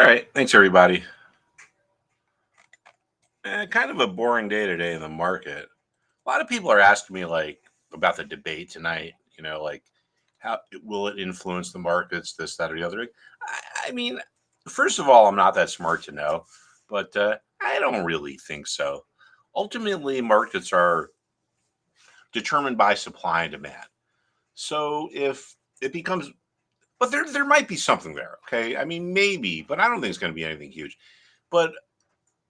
right. Thanks, everybody. Kind of a boring day today in the market. A lot of people are asking me about the debate tonight. Like how will it influence the markets, this, that, or the other. I mean, first of all, I'm not that smart to know, but I don't really think so. Ultimately, markets are determined by supply and demand. So if it becomes, but there might be something there. Okay, I mean maybe, but I don't think it's going to be anything huge. But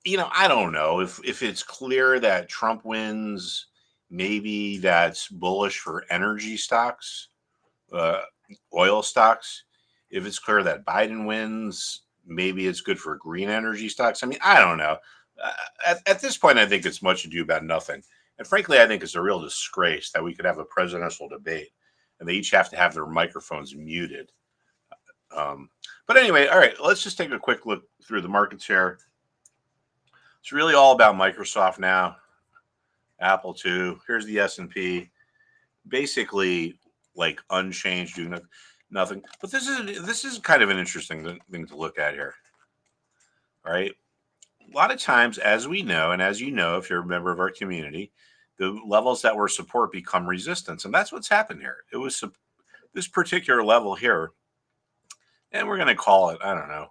I don't know if it's clear that Trump wins, maybe that's bullish for energy stocks, uh, oil stocks. If it's clear that Biden wins, maybe it's good for green energy stocks. I mean, I don't know. At this point, I think it's much ado about nothing. And frankly, I think it's a real disgrace that we could have a presidential debate and they each have to have their microphones muted. Um, but anyway, all right, let's just take a quick look through the markets here. It's really all about Microsoft now. Apple too. Here's the S&P, basically like unchanged, doing nothing. But this is kind of an interesting thing to look at here. All right. A lot of times, as we know, and as you know, if you're a member of our community, the levels that were support become resistance, and that's what's happened here. It was this particular level here, and we're going to call it, I don't know,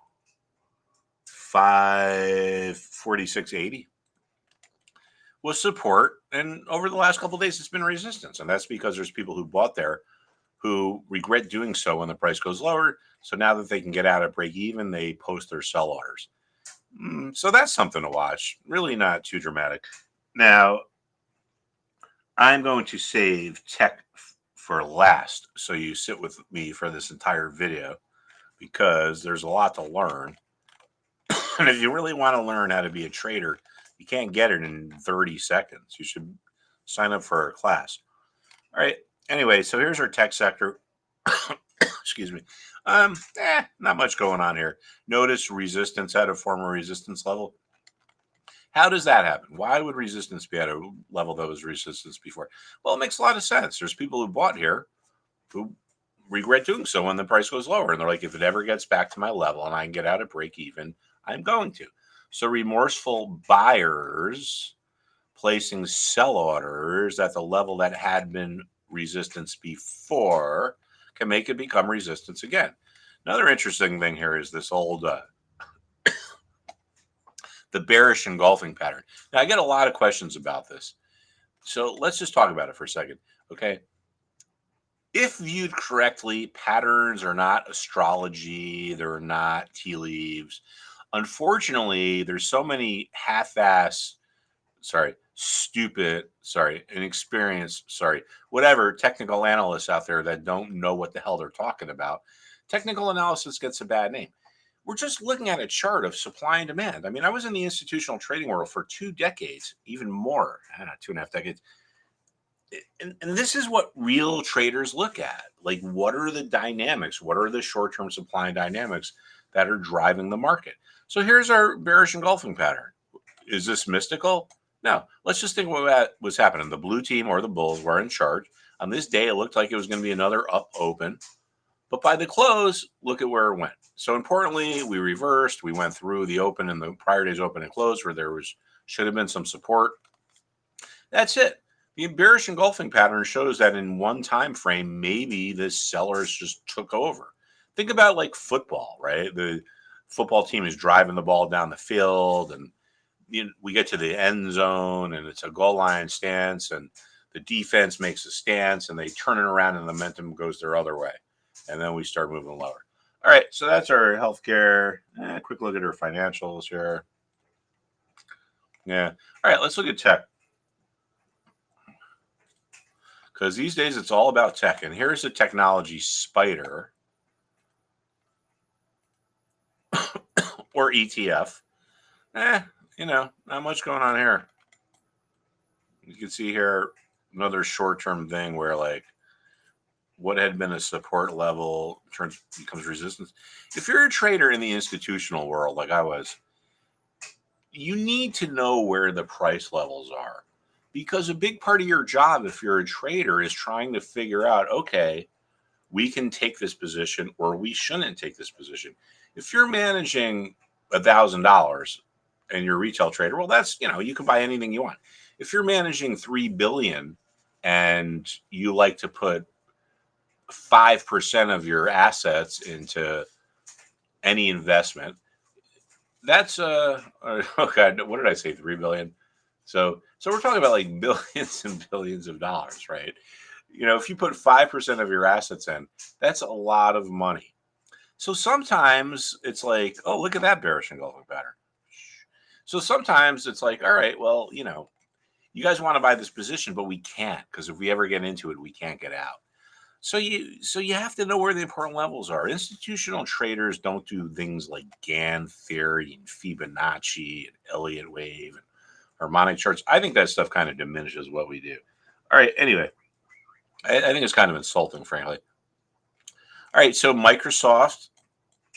546.80. Was support, and over the last couple of days, it's been resistance, and that's because there's people who bought there who regret doing so when the price goes lower. So now that they can get out at break even, they post their sell orders. So that's something to watch. Really not too dramatic. Now, I'm going to save tech for last, so you sit with me for this entire video because there's a lot to learn. And if you really want to learn how to be a trader, you can't get it in 30 seconds. You should sign up for a class. All right. Anyway, so here's our tech sector. Excuse me. Not much going on here. Notice resistance at a former resistance level. How does that happen? Why would resistance be at a level that was resistance before? Well, it makes a lot of sense. There's people who bought here who regret doing so when the price goes lower. And they're like, if it ever gets back to my level and I can get out at break even, I'm going to. So remorseful buyers placing sell orders at the level that had been resistance before can make it become resistance again. Another interesting thing here is this old the bearish engulfing pattern. Now I get a lot of questions about this, so let's just talk about it for a second. Okay, if viewed correctly, patterns are not astrology, they're not tea leaves. Unfortunately, there's so many stupid, inexperienced, whatever technical analysts out there that don't know what the hell they're talking about. Technical analysis gets a bad name. We're just looking at a chart of supply and demand. I mean, I was in the institutional trading world for 2 decades, even more, I don't know, 2.5 decades. And this is what real traders look at. Like, what are the dynamics? What are the short-term supply and dynamics that are driving the market? So here's our bearish engulfing pattern. Is this mystical? No. Let's just think what was happening. The blue team or the bulls were in charge. On this day, it looked like it was going to be another up open. But by the close, look at where it went. So importantly, we reversed. We went through the open and the prior day's open and close where there should have been some support. That's it. The bearish engulfing pattern shows that in one time frame, maybe the sellers just took over. Think about like football, right? The football team is driving the ball down the field, and we get to the end zone, and it's a goal line stance, and the defense makes a stance, and they turn it around, and the momentum goes their other way, and then we start moving lower. All right, so that's our healthcare. Quick look at our financials here. Yeah. All right, let's look at tech. Because these days it's all about tech. And here's a technology spider or ETF. Not much going on here. You can see here another short-term thing where like what had been a support level becomes resistance. If you're a trader in the institutional world like I was, you need to know where the price levels are. Because a big part of your job, if you're a trader, is trying to figure out, okay, we can take this position or we shouldn't take this position. If you're managing $1,000 and you're a retail trader, well, that's, you can buy anything you want. If you're managing 3 billion and you like to put 5% of your assets into any investment, that's oh god, what did I say? 3 billion. So we're talking about like billions and billions of dollars, right? If you put 5% of your assets in, that's a lot of money. So sometimes it's like, oh, look at that bearish engulfing pattern. So sometimes it's like, all right, well, you guys want to buy this position, but we can't, because if we ever get into it, we can't get out. So you have to know where the important levels are. Institutional traders don't do things like Gann theory and Fibonacci and Elliott wave and harmonic charts. I think that stuff kind of diminishes what we do. All right, anyway, I think it's kind of insulting, frankly. All right, so Microsoft,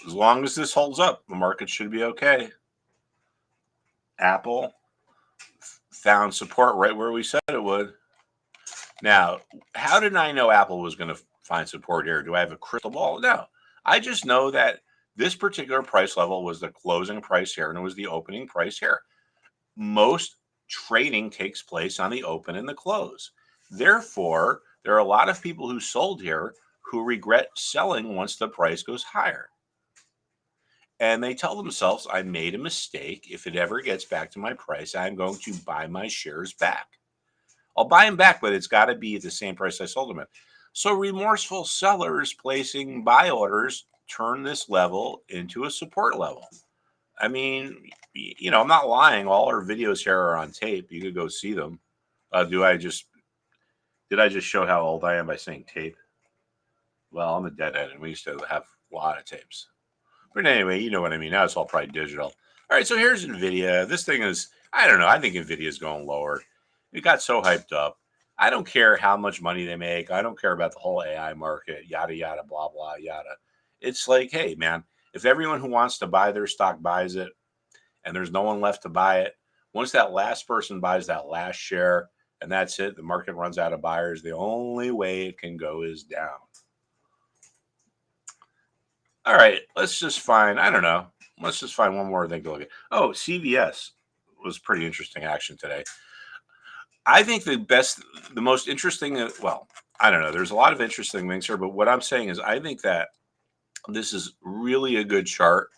as long as this holds up, the market should be okay. Apple found support right where we said it would. Now, how did I know Apple was going to find support here? Do I have a crystal ball? No. I just know that this particular price level was the closing price here, and it was the opening price here. Most trading takes place on the open and the close. Therefore, there are a lot of people who sold here who regret selling once the price goes higher. And they tell themselves, I made a mistake. If it ever gets back to my price, I'm going to buy my shares back. I'll buy them back, but it's got to be at the same price I sold them at. So remorseful sellers placing buy orders turn this level into a support level. I mean, I'm not lying. All our videos here are on tape. You could go see them. Did I just show how old I am by saying tape? Well, I'm a deadhead, and we used to have a lot of tapes. But anyway, you know what I mean. Now it's all probably digital. All right, so here's NVIDIA. This thing is, I don't know. I think NVIDIA is going lower. It got so hyped up. I don't care how much money they make. I don't care about the whole AI market, yada, yada, blah, blah, yada. It's like, hey, man, if everyone who wants to buy their stock buys it and there's no one left to buy it, once that last person buys that last share and that's it, the market runs out of buyers. The only way it can go is down. All right, let's just find one more thing to look at. Oh, CVS was pretty interesting action today. I think the most interesting, well, I don't know. There's a lot of interesting things here, but what I'm saying is I think that this is really a good chart.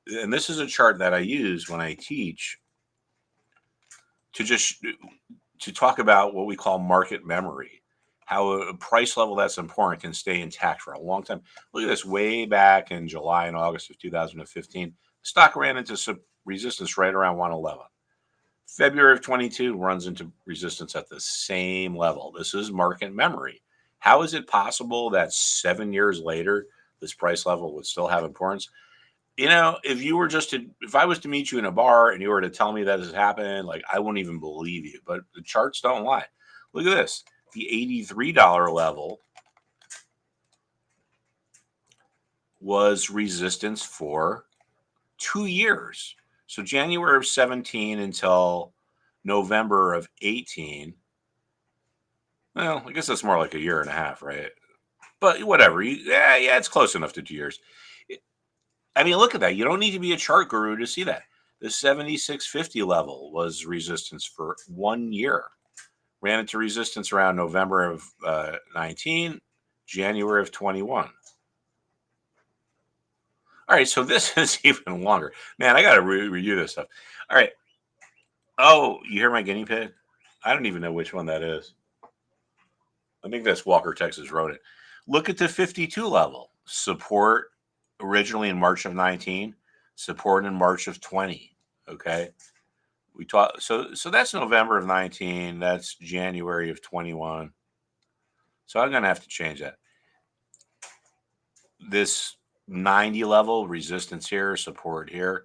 And this is a chart that I use when I teach to talk about what we call market memory, how a price level that's important can stay intact for a long time. Look at this, way back in July and August of 2015, the stock ran into some resistance right around 111. February of 22 runs into resistance at the same level. This is market memory. How is it possible that 7 years later, this price level would still have importance? If I was to meet you in a bar and you were to tell me that has happened, like, I wouldn't even believe you. But the charts don't lie. Look at this. The $83 level was resistance for 2 years. So January of 17 until November of 18. Well, I guess that's more like a year and a half, right? But whatever. Yeah, it's close enough to 2 years. I mean, look at that. You don't need to be a chart guru to see that. The 76.50 level was resistance for 1 year. Ran into resistance around November of 19, January of 21. All right, so this is even longer. Man, I got to review this stuff. All right. Oh, you hear my guinea pig? I don't even know which one that is. I think that's Walker, Texas Rodent. Look at the 52 level. Support originally in March of 19, support in March of 20. Okay. We talked, so that's November of 19. That's January of 21. So I'm going to have to change that. This 90 level, resistance here, support here.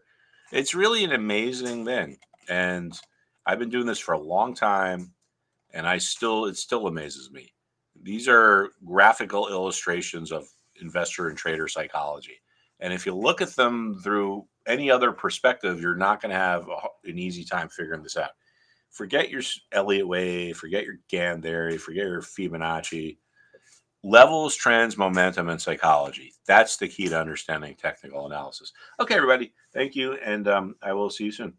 It's really an amazing thing. And I've been doing this for a long time, and it still amazes me. These are graphical illustrations of investor and trader psychology. And if you look at them through any other perspective, you're not going to have an easy time figuring this out. Forget your Elliott wave, forget your Gann theory, forget your Fibonacci. Levels, trends, momentum, and psychology. That's the key to understanding technical analysis. Okay, everybody. Thank you. And I will see you soon.